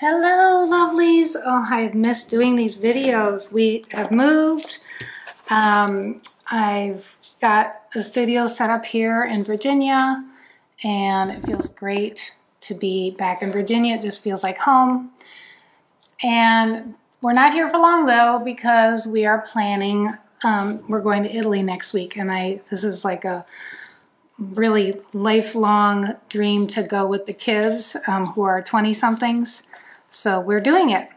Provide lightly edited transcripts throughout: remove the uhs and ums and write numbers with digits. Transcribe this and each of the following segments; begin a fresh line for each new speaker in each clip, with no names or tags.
Hello, lovelies. Oh, I've missed doing these videos. We have moved. I've got a studio set up here in Virginia, and it feels great to be back in Virginia. It just feels like home. And we're not here for long, though, because we are planning, we're going to Italy next week, and this is like a really lifelong dream to go with the kids who are 20-somethings. So we're doing it,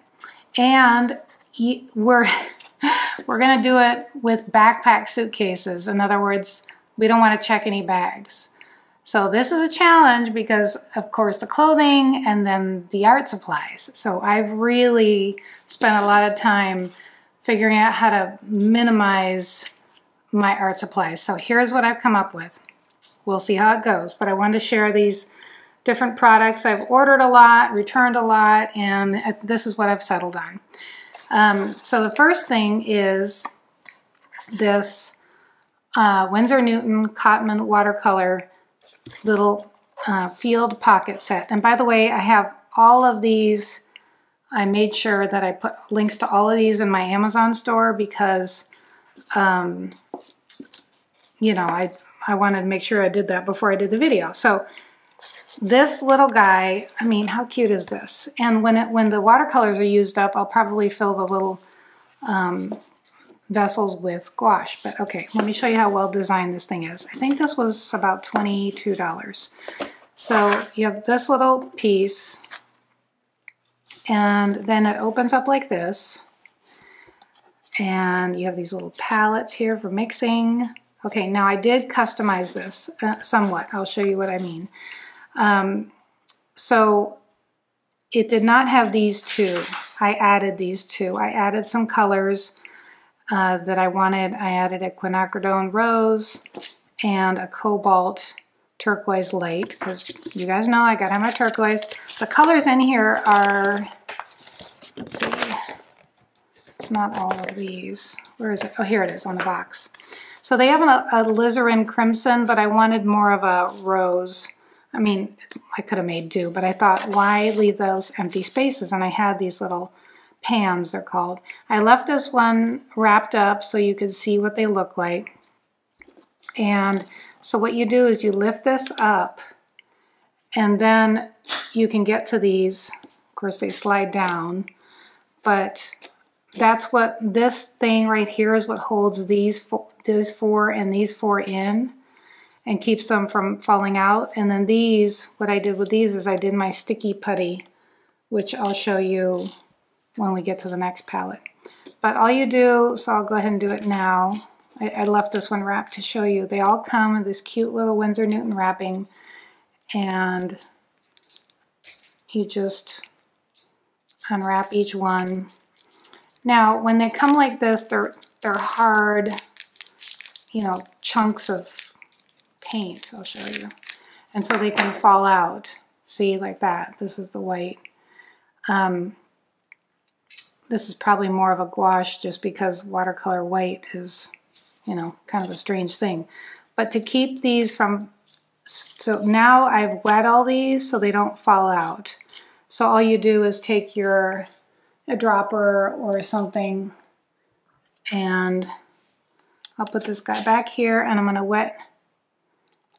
and we're gonna do it with backpack suitcases. In other words, we don't want to check any bags. So this is a challenge because, of course, the clothing and then the art supplies. So I've really spent a lot of time figuring out how to minimize my art supplies. So here's what I've come up with. We'll see how it goes, but I wanted to share these different products. I've ordered a lot, returned a lot, and this is what I've settled on. So the first thing is this Winsor Newton Cotman watercolor little field pocket set. And by the way, I have all of these. I made sure that I put links to all of these in my Amazon store because, you know, I wanted to make sure I did that before I did the video. So this little guy, I mean, how cute is this? And when the watercolors are used up, I'll probably fill the little vessels with gouache. But okay, let me show you how well designed this thing is. I think this was about $22. So you have this little piece, and then it opens up like this. And you have these little palettes here for mixing. Okay, now I did customize this somewhat. I'll show you what I mean. So it did not have these two. I added these two. I added some colors that I wanted. I added a quinacridone rose and a cobalt turquoise light because you guys know I gotta have my turquoise. The colors in here are, let's see, it's not all of these. Where is it? Oh, here it is on the box. So they have a alizarin crimson, but I wanted more of a rose. I mean, I could have made do, but I thought, why leave those empty spaces? And I had these little pans, they're called. I left this one wrapped up so you could see what they look like. And so what you do is you lift this up, and then you can get to these. Of course, they slide down, but that's what this thing right here is what holds these four and these four in and keeps them from falling out. And then these, what I did with these is I did my sticky putty, which I'll show you when we get to the next palette. But all you do, so I'll go ahead and do it now. I left this one wrapped to show you. They all come in this cute little Winsor Newton wrapping, and you just unwrap each one. Now, when they come like this, they're hard, you know, chunks of paint, I'll show you. And so they can fall out. See, like that. This is the white. This is probably more of a gouache just because watercolor white is, you know, kind of a strange thing. But to keep these from, so now I've wet all these so they don't fall out. So all you do is take a dropper or something, and I'll put this guy back here, and I'm going to wet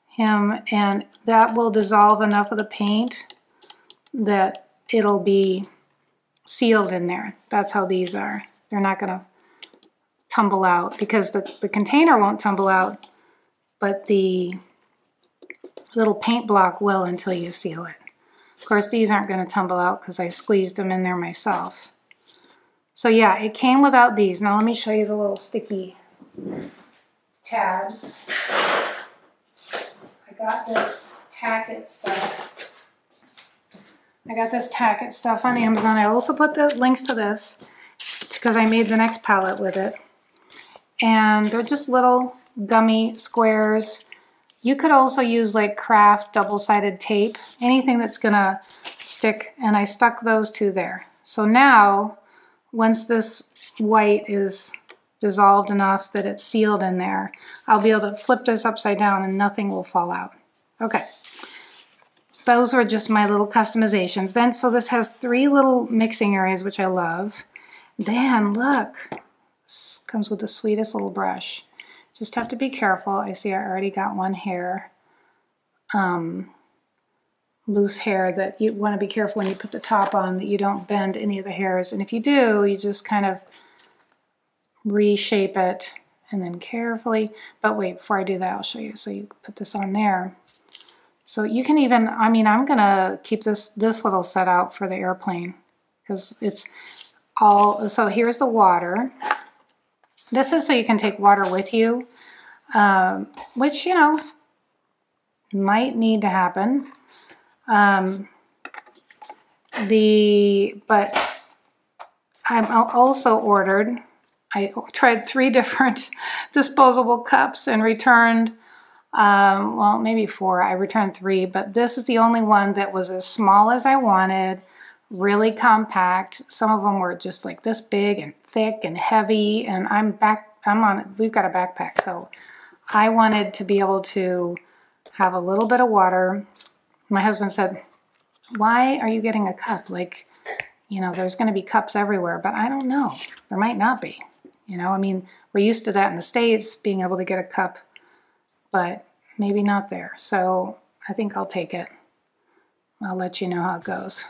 him, and that will dissolve enough of the paint that it'll be sealed in there. That's how these are. They're not going to tumble out because the container won't tumble out, but the little paint block will until you seal it. Of course, these aren't going to tumble out because I squeezed them in there myself. So yeah, it came without these. Now let me show you the little sticky tabs. I got this Tackett stuff. On Amazon. I also put the links to this because I made the next palette with it. And they're just little gummy squares. You could also use like craft double-sided tape, anything that's gonna stick, and I stuck those two there. So now, once this white is dissolved enough that it's sealed in there, I'll be able to flip this upside down and nothing will fall out. Okay, those were just my little customizations. Then, so this has 3 little mixing areas, which I love. Then look, this comes with the sweetest little brush. Just have to be careful. I see I already got one hair, loose hair, that you want to be careful when you put the top on that you don't bend any of the hairs. And if you do, you just kind of reshape it and then carefully, but wait, before I do that, I'll show you. So you put this on there. So you can even, I mean, I'm gonna keep this little set out for the airplane because it's all, so here's the water. This is so you can take water with you, which, you know, might need to happen. But I'm also ordered, I tried 3 different disposable cups and returned, well, maybe 4. I returned 3, but this is the only one that was as small as I wanted, really compact. Some of them were just like this big and thick and heavy, and we've got a backpack, so I wanted to be able to have a little bit of water. My husband said, why are you getting a cup? Like, you know, there's going to be cups everywhere, but I don't know. There might not be. You know, I mean, we're used to that in the States, being able to get a cup, but maybe not there. So I think I'll take it. I'll let you know how it goes.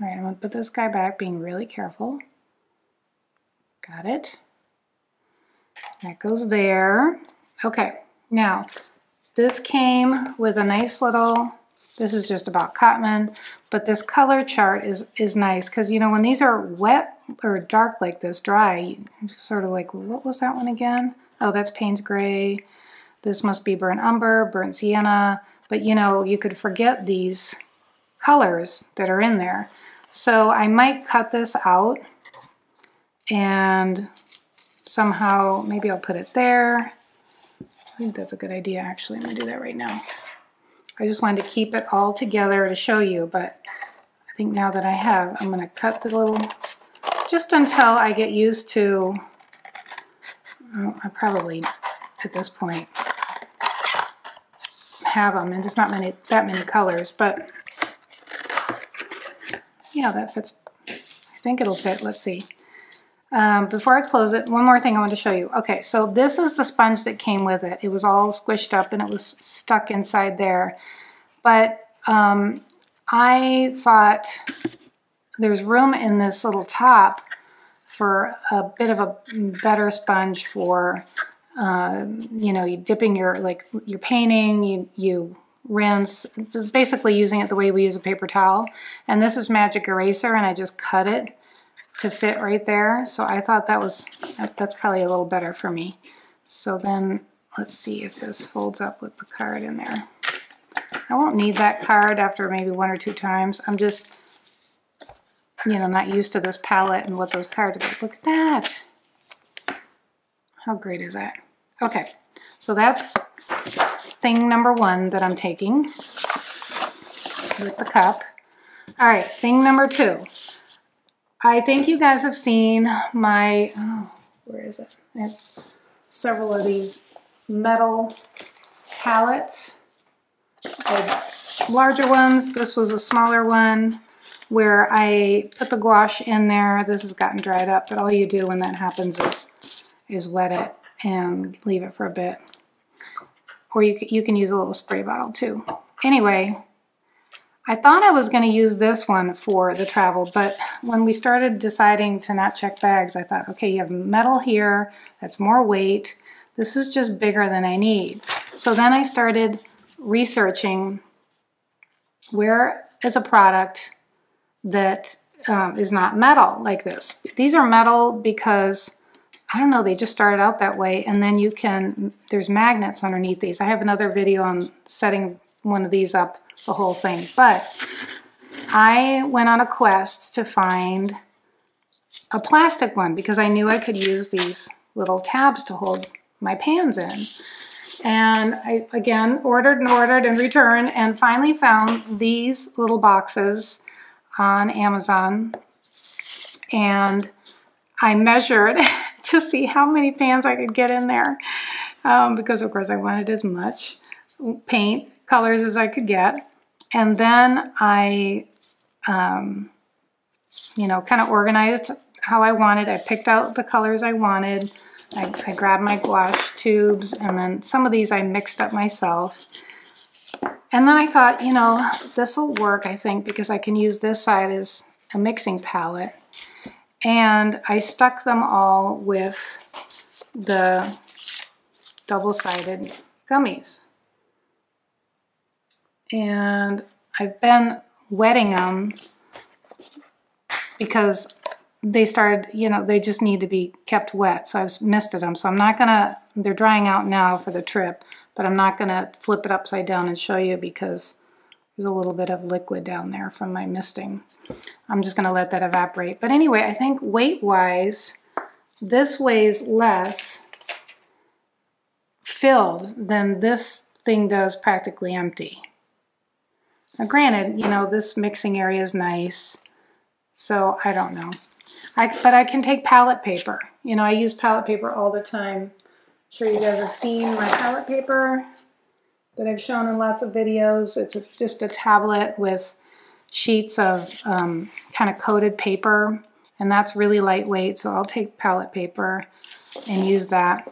All right, I'm going to put this guy back, being really careful. Got it. That goes there. Okay, now this came with a nice little, this is just about Cotman, but this color chart is nice because, you know, when these are wet or dark like this, dry, sort of like, what was that one again? Oh, that's Payne's Gray. This must be Burnt Umber, Burnt Sienna, but, you know, you could forget these colors that are in there. So I might cut this out and somehow, maybe I'll put it there. I think that's a good idea, actually. I'm going to do that right now. I just wanted to keep it all together to show you, but I think now that I have, I'm going to cut the little, just until I get used to, I probably, at this point, have them, and there's not that many colors, but yeah, that fits. I think it'll fit. Let's see. Before I close it, one more thing I want to show you. Okay, so this is the sponge that came with it. It was all squished up and it was stuck inside there. But I thought there's room in this little top for a bit of a better sponge for, you know, you dipping your, like, your painting, you rinse. It's basically using it the way we use a paper towel. And this is Magic Eraser, and I just cut it to fit right there. So I thought that's probably a little better for me. So then let's see if this folds up with the card in there. I won't need that card after maybe 1 or 2 times. I'm just, you know, not used to this palette and what those cards are like. Look at that. How great is that? Okay, so that's thing number 1 that I'm taking with the cup. All right, thing number 2. I think you guys have seen my, oh, where is it? I have several of these metal palettes. Larger ones. This was a smaller one where I put the gouache in there. This has gotten dried up, but all you do when that happens is wet it and leave it for a bit. Or you can use a little spray bottle too. Anyway, I thought I was going to use this one for the travel, but when we started deciding to not check bags, I thought, okay, you have metal here, that's more weight. This is just bigger than I need. So then I started researching where is a product that is not metal like this. These are metal because, I don't know, they just started out that way, and then there's magnets underneath these. I have another video on setting one of these up, the whole thing. But I went on a quest to find a plastic one because I knew I could use these little tabs to hold my pans in. And I, again, ordered and returned and finally found these little boxes on Amazon. And I measured to see how many pans I could get in there because, of course, I wanted as much paint colors as I could get. And then I, you know, kind of organized how I wanted. I picked out the colors I wanted. I grabbed my gouache tubes, and then some of these I mixed up myself. And then I thought, you know, this will work, I think, because I can use this side as a mixing palette. And I stuck them all with the double-sided gummies. And I've been wetting them because they started, you know, they just need to be kept wet. So I've misted them. So I'm not gonna, they're drying out now for the trip, but I'm not gonna flip it upside down and show you because there's a little bit of liquid down there from my misting. I'm just gonna let that evaporate. But anyway, I think weight-wise, this weighs less filled than this thing does practically empty. Now granted, you know, this mixing area is nice, so I don't know. But I can take palette paper. You know, I use palette paper all the time. I'm sure you guys have seen my palette paper that I've shown in lots of videos. It's just a tablet with sheets of kind of coated paper, and that's really lightweight, so I'll take palette paper and use that.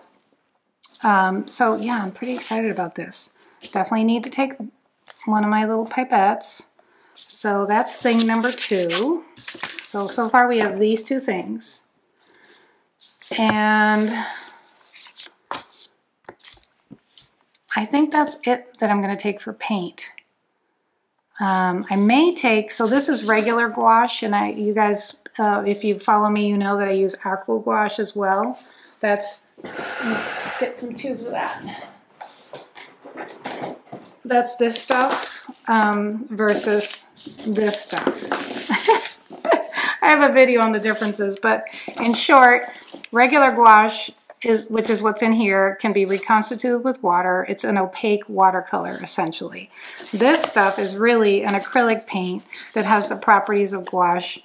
So yeah, I'm pretty excited about this. Definitely need to take one of my little pipettes. So that's thing number 2. So far we have these 2 things. And I think that's it that I'm going to take for paint. I may take, so this is regular gouache, and you guys, if you follow me, you know that I use aqua gouache as well. That's, let's get some tubes of that. That's this stuff versus this stuff. I have a video on the differences, but in short, regular gouache, which is what's in here, can be reconstituted with water. It's an opaque watercolor, essentially. This stuff is really an acrylic paint that has the properties of gouache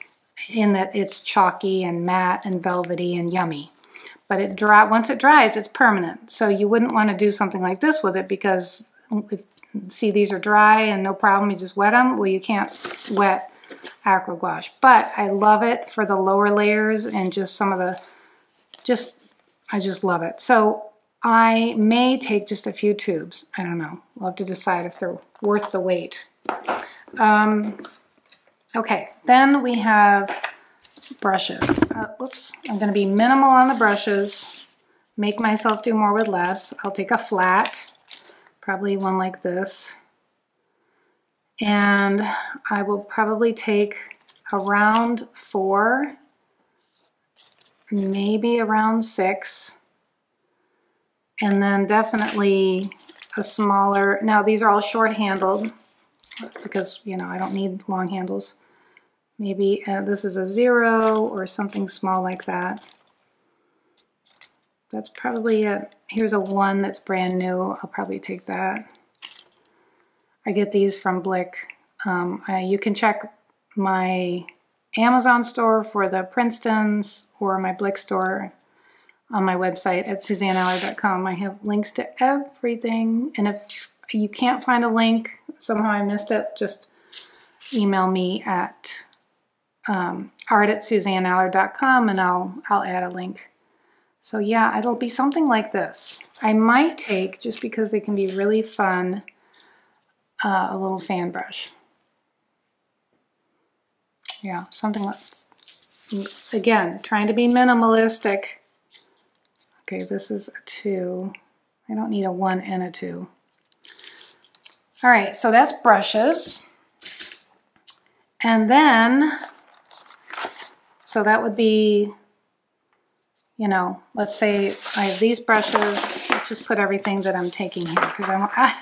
in that it's chalky and matte and velvety and yummy. But once it dries, it's permanent. So you wouldn't want to do something like this with it because, see, these are dry and no problem, you just wet them. Well, you can't wet aqua gouache. But I love it for the lower layers and just some of the, I just love it. So I may take just a few tubes. I don't know. We'll have to decide if they're worth the wait. Okay, then we have brushes. Whoops, I'm going to be minimal on the brushes. Make myself do more with less. I'll take a flat, probably one like this. And I will probably take around 4, maybe around 6, and then definitely a smaller, now these are all short handled because, you know, I don't need long handles. Maybe this is a 0 or something small like that. That's probably here's a 1 that's brand new. I'll probably take that. I get these from Blick. You can check my Amazon store for the Princetons or my Blick store on my website at SuzanneAllard.com. I have links to everything. And if you can't find a link, somehow I missed it, just email me at art@SuzanneAllard.com and I'll add a link. So yeah, it'll be something like this. I might take, just because they can be really fun, a little fan brush. Yeah, something like, again, trying to be minimalistic. Okay, this is a 2. I don't need a 1 and a 2. All right, so that's brushes. And then, so that would be, you know, let's say I have these brushes. Let's just put everything that I'm taking here because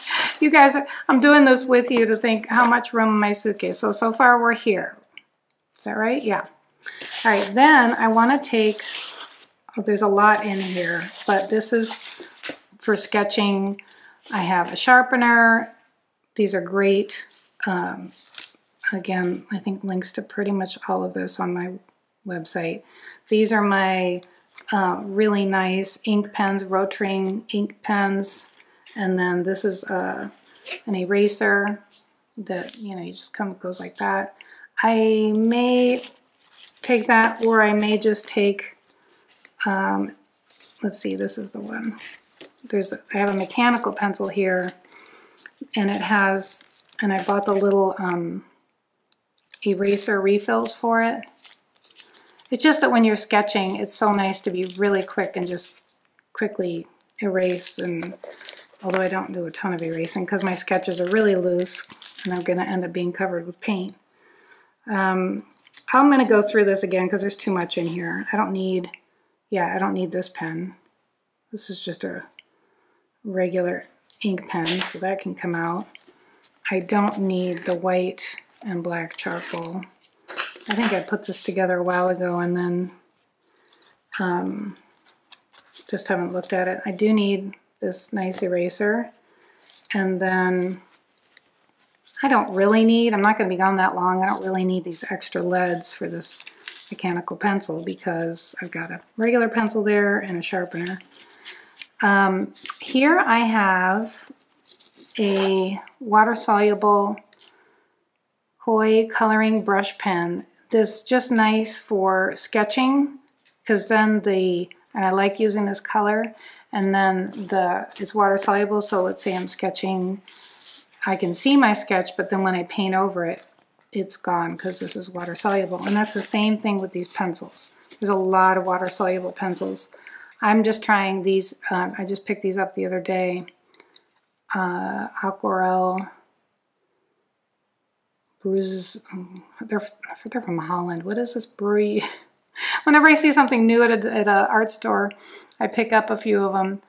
you guys, I'm doing this with you to think how much room in my suitcase. So far we're here. Is that right? Yeah. All right, then I want to take, oh, there's a lot in here, but this is for sketching. I have a sharpener. These are great. Again, I think links to pretty much all of this on my website. These are my really nice ink pens, Rotring ink pens. And then this is an eraser. that, you know, you just come, it goes like that. I may take that, or I may just take, let's see, this is the one. I have a mechanical pencil here, and it has, and I bought the little eraser refills for it. It's just that when you're sketching, it's so nice to be really quick and just quickly erase. And although I don't do a ton of erasing because my sketches are really loose and I'm going to end up being covered with paint. I'm going to go through this again because there's too much in here. I don't need this pen. This is just a regular ink pen, so that can come out. I don't need the white and black charcoal. I think I put this together a while ago and then just haven't looked at it. I do need this nice eraser, and then I'm not going to be gone that long. I don't really need these extra leads for this mechanical pencil because I've got a regular pencil there and a sharpener. Here I have a water-soluble koi coloring brush pen. This is just nice for sketching because then and I like using this color, and then it's water-soluble, so let's say I'm sketching, I can see my sketch, but then when I paint over it, it's gone because this is water-soluble. And that's the same thing with these pencils. There's a lot of water-soluble pencils. I'm just trying these, I just picked these up the other day. Aquarelle, Bruises, they're from Holland. What is this brewery? Whenever I see something new at an art store, I pick up a few of them.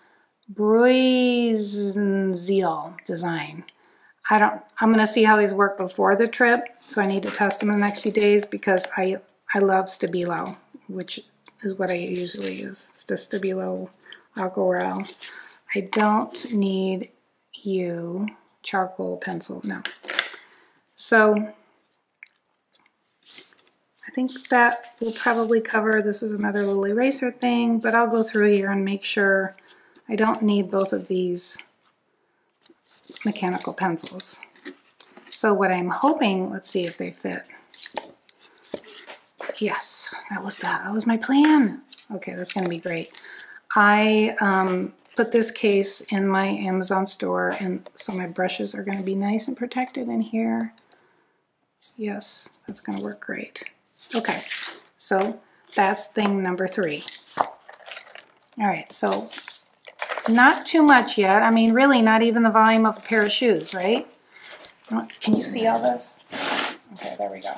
Bruizenziel design. I'm going to see how these work before the trip, so I need to test them in the next few days because I love Stabilo, which is what I usually use. It's the Stabilo Aquarelle. I don't need charcoal pencil, no. So I think that will probably cover, this is another little eraser thing, but I'll go through here and make sure I don't need both of these mechanical pencils. So what I'm hoping, let's see if they fit. Yes, that was my plan. Okay, that's gonna be great. I put this case in my Amazon store, and so my brushes are gonna be nice and protected in here. Yes, that's gonna work great. Okay, so that's thing number 3. All right, so not too much yet. I mean, really not even the volume of a pair of shoes, right? Can you see all this? Okay, there we go.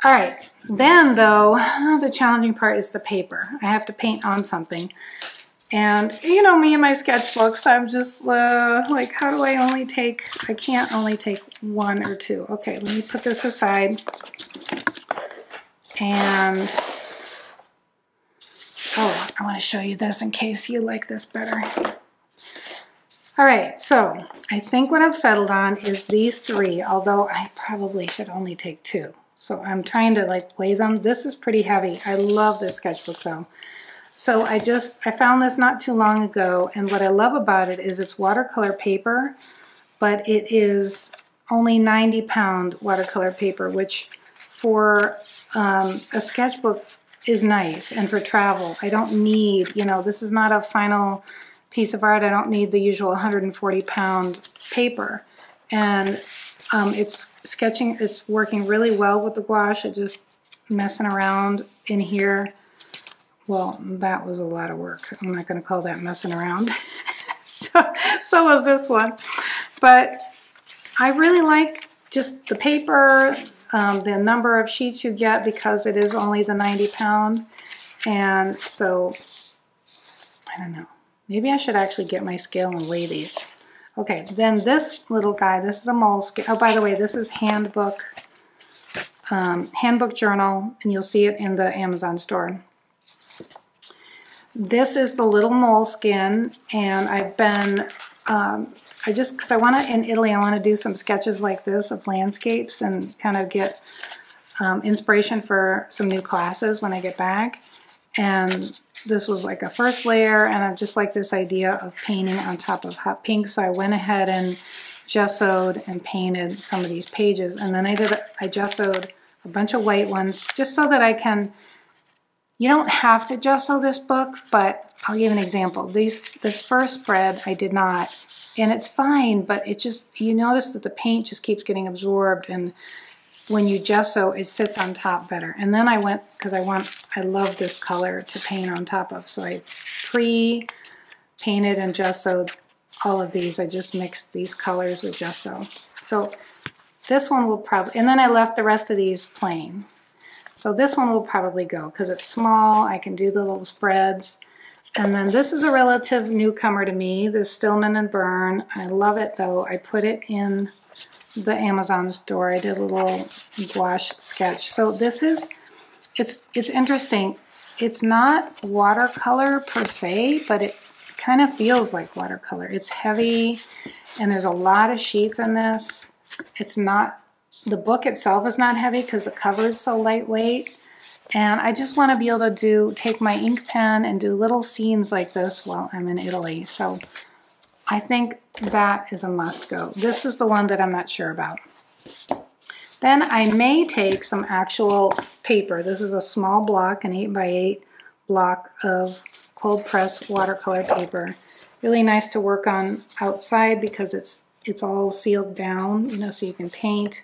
All right, then though, the challenging part is the paper. I have to paint on something. And you know me and my sketchbooks, I'm just like, how do I can't only take 1 or 2. Okay, let me put this aside. And, oh, I want to show you this in case you like this better. All right, so I think what I've settled on is these 3, although I probably should only take 2. So I'm trying to like weigh them. This is pretty heavy. I love this sketchbook though. So I found this not too long ago, and what I love about it is it's watercolor paper, but it is only 90-pound watercolor paper, which for a sketchbook is nice, and for travel. I don't need, you know, this is not a final piece of art. I don't need the usual 140-pound paper. And it's working really well with the gouache. It's just messing around in here. Well, that was a lot of work. I'm not going to call that messing around. so was this one. But I really like just the paper, the number of sheets you get because it is only the 90-pound. And so, I don't know. Maybe I should actually get my scale and weigh these. Okay, then this little guy, this is a moleskin. Oh, by the way, this is handbook journal, and you'll see it in the Amazon store. This is the little moleskin, and I've been, because I want to, in Italy, I want to do some sketches like this of landscapes and kind of get inspiration for some new classes when I get back. And this was like a first layer, and I just like this idea of painting on top of hot pink, so I went ahead and gessoed and painted some of these pages. And then I gessoed a bunch of white ones just so that I can, you don't have to gesso this book, but I'll give an example. This first spread I did not, and it's fine, but it just, you notice that the paint just keeps getting absorbed, and when you gesso, it sits on top better. And then I went, because I love this color to paint on top of, so I pre-painted and gessoed all of these. I just mixed these colors with gesso. So this one will probably, and then I left the rest of these plain. So this one will probably go because it's small. I can do the little spreads. And then this is a relative newcomer to me, this Stillman and Byrne. I love it though. I put it in the Amazon store. I did a little gouache sketch. So this is, it's interesting. It's not watercolor per se, but it kind of feels like watercolor. It's heavy and there's a lot of sheets in this. It's not, the book itself is not heavy because the cover is so lightweight. And I just want to be able to take my ink pen and do little scenes like this while I'm in Italy. So I think that is a must go. This is the one that I'm not sure about. Then I may take some actual paper. This is a small block, an 8x8 block of cold press watercolor paper. Really nice to work on outside because it's all sealed down, you know, so you can paint,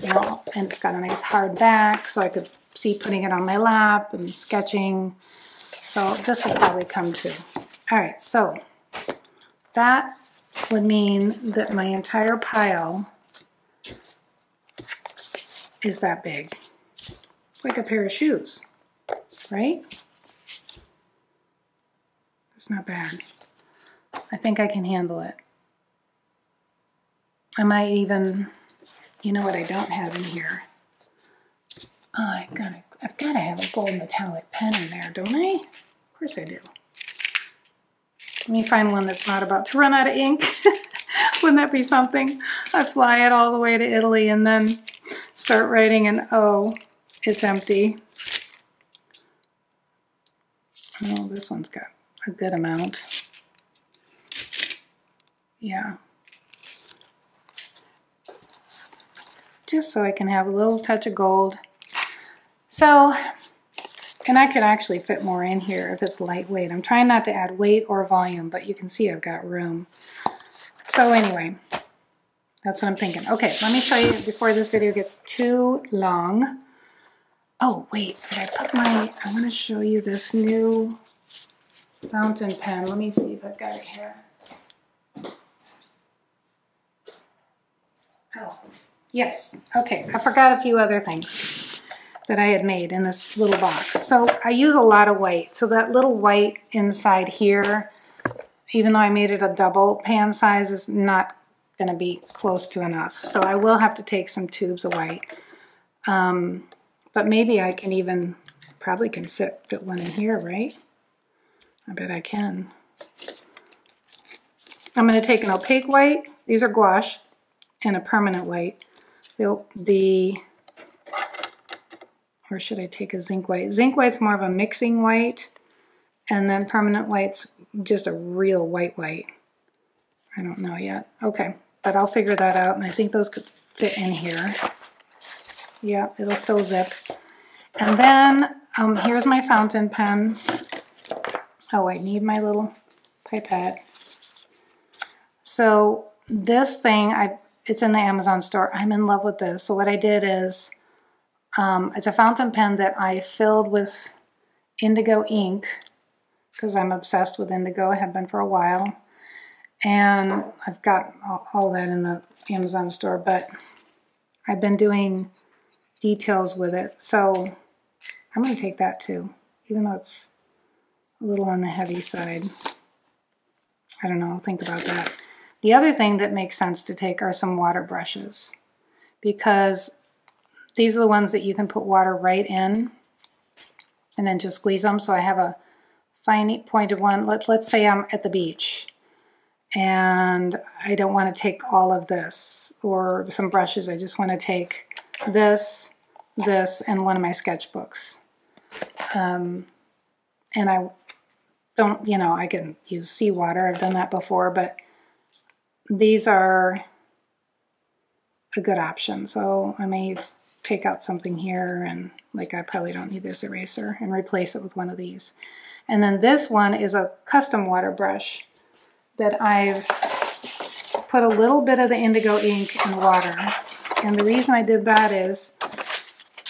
you know, and it's got a nice hard back, so I could see putting it on my lap and sketching. So this will probably come too. All right, so that would mean that my entire pile is that big. It's like a pair of shoes, right? It's not bad. I think I can handle it. I might even, you know what I don't have in here? Oh, I've got to have a gold metallic pen in there, don't I? Of course I do. Let me find one that's not about to run out of ink. Wouldn't that be something? I fly it all the way to Italy and then start writing and oh, it's empty. Oh, this one's got a good amount. Yeah. Just so I can have a little touch of gold. So, and I could actually fit more in here if it's lightweight. I'm trying not to add weight or volume, but you can see I've got room. So anyway, that's what I'm thinking. Okay, let me show you before this video gets too long. Oh, wait, did I put my, I want to show you this new fountain pen. Let me see if I've got it here. Oh, yes. Okay, I forgot a few other things that I had made in this little box. So I use a lot of white. So that little white inside here, even though I made it a double pan size, is not going to be close to enough. So I will have to take some tubes of white. But maybe I can even, probably can fit one in here, right? I bet I can. I'm going to take an opaque white. These are gouache, and a permanent white. Or should I take a zinc white? Zinc white's more of a mixing white, and then permanent white's just a real white. I don't know yet. Okay, but I'll figure that out, and I think those could fit in here. Yeah, it'll still zip. And then here's my fountain pen. Oh, I need my little pipette. So this thing, it's in the Amazon store. I'm in love with this. So what I did is, it's a fountain pen that I filled with indigo ink because I'm obsessed with indigo. I have been for a while. And I've got all that in the Amazon store, but I've been doing details with it. So I'm going to take that too, even though it's a little on the heavy side. I don't know, I'll think about that. The other thing that makes sense to take are some water brushes, because these are the ones that you can put water right in and then just squeeze them. So I have a fine pointed one. Let's say I'm at the beach and I don't want to take all of this or some brushes. I just want to take this, and one of my sketchbooks. And I don't, you know, I can use seawater. I've done that before, but these are a good option. So I may take out something here and like I probably don't need this eraser and replace it with one of these. And then this one is a custom water brush that I've put a little bit of the indigo ink in water. And the reason I did that is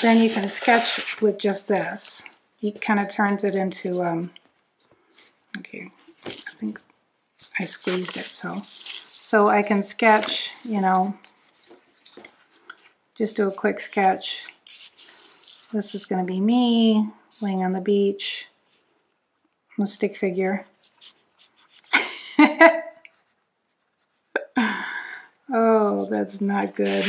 then you can sketch with just this. It kind of turns it into, okay, I think I squeezed it so I can sketch, you know, just do a quick sketch. This is going to be me laying on the beach. I'm a stick figure. Oh, that's not good.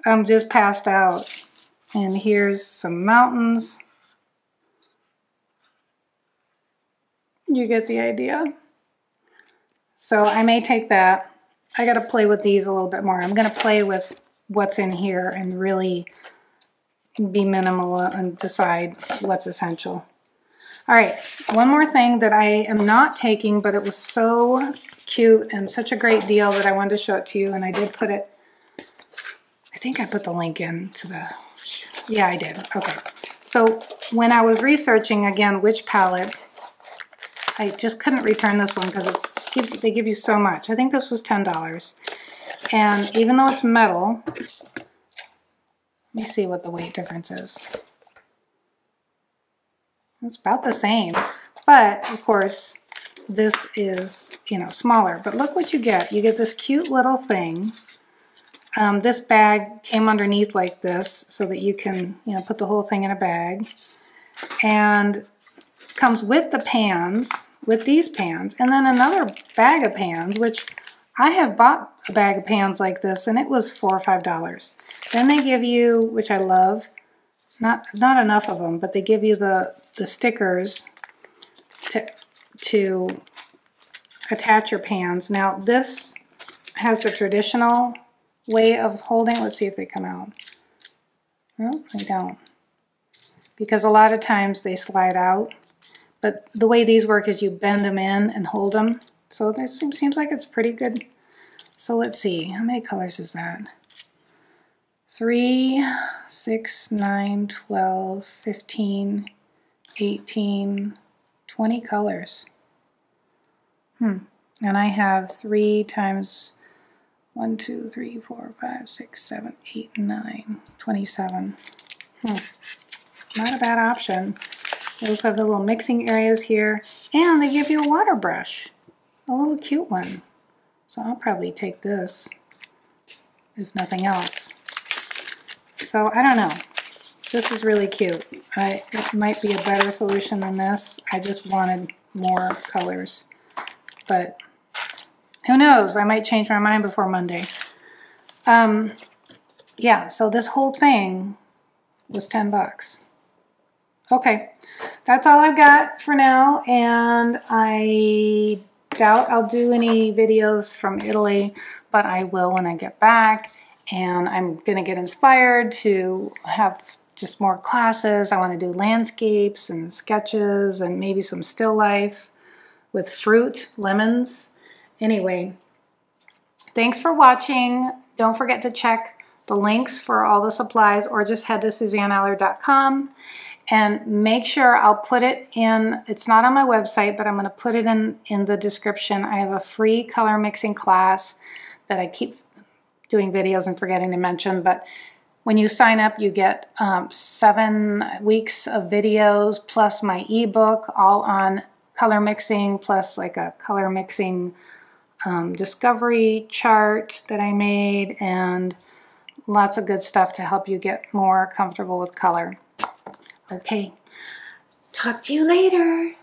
I'm just passed out. And here's some mountains. You get the idea. So I may take that. I got to play with these a little bit more. I'm going to play with what's in here and really be minimal and decide what's essential. All right, one more thing that I am not taking, but it was so cute and such a great deal that I wanted to show it to you, and I did put it, I think I put the link into the, yeah, I did. Okay, so when I was researching again which palette, I just couldn't return this one because they give you so much. I think this was $10. And even though it's metal, let me see what the weight difference is. It's about the same, but of course this is, you know, smaller. But look what you get. You get this cute little thing. This bag came underneath like this so that you can, you know, put the whole thing in a bag. And comes with the pans, with these pans, and then another bag of pans, which I have bought a bag of pans like this, and it was $4 or $5. Then they give you, which I love, not enough of them, but they give you the stickers to attach your pans. Now this has the traditional way of holding. Let's see if they come out. No, they don't. Because a lot of times they slide out. But the way these work is you bend them in and hold them. So this seems like it's pretty good. So let's see, how many colors is that? 3, 6, 9, 12, 15, 18, 20 colors. And I have 3 times 1, 2, 3, 4, 5, 6, 7, 8, 9, 27. It's not a bad option. They also have the little mixing areas here, and they give you a water brush, a little cute one. So I'll probably take this, if nothing else. So I don't know. This is really cute. It might be a better solution than this. I just wanted more colors. But who knows? I might change my mind before Monday. Yeah, so this whole thing was $10. Okay, that's all I've got for now, and I doubt I'll do any videos from Italy, but I will when I get back, and I'm gonna get inspired to have just more classes. I want to do landscapes and sketches and maybe some still life with fruit, lemons. Anyway, thanks for watching. Don't forget to check the links for all the supplies, or just head to SuzanneAllard.com. And make sure I'll put it in, it's not on my website, but I'm going to put it in the description. I have a free color mixing class that I keep doing videos and forgetting to mention, but when you sign up, you get 7 weeks of videos plus my ebook, all on color mixing, plus like a color mixing discovery chart that I made, and lots of good stuff to help you get more comfortable with color. Okay, talk to you later.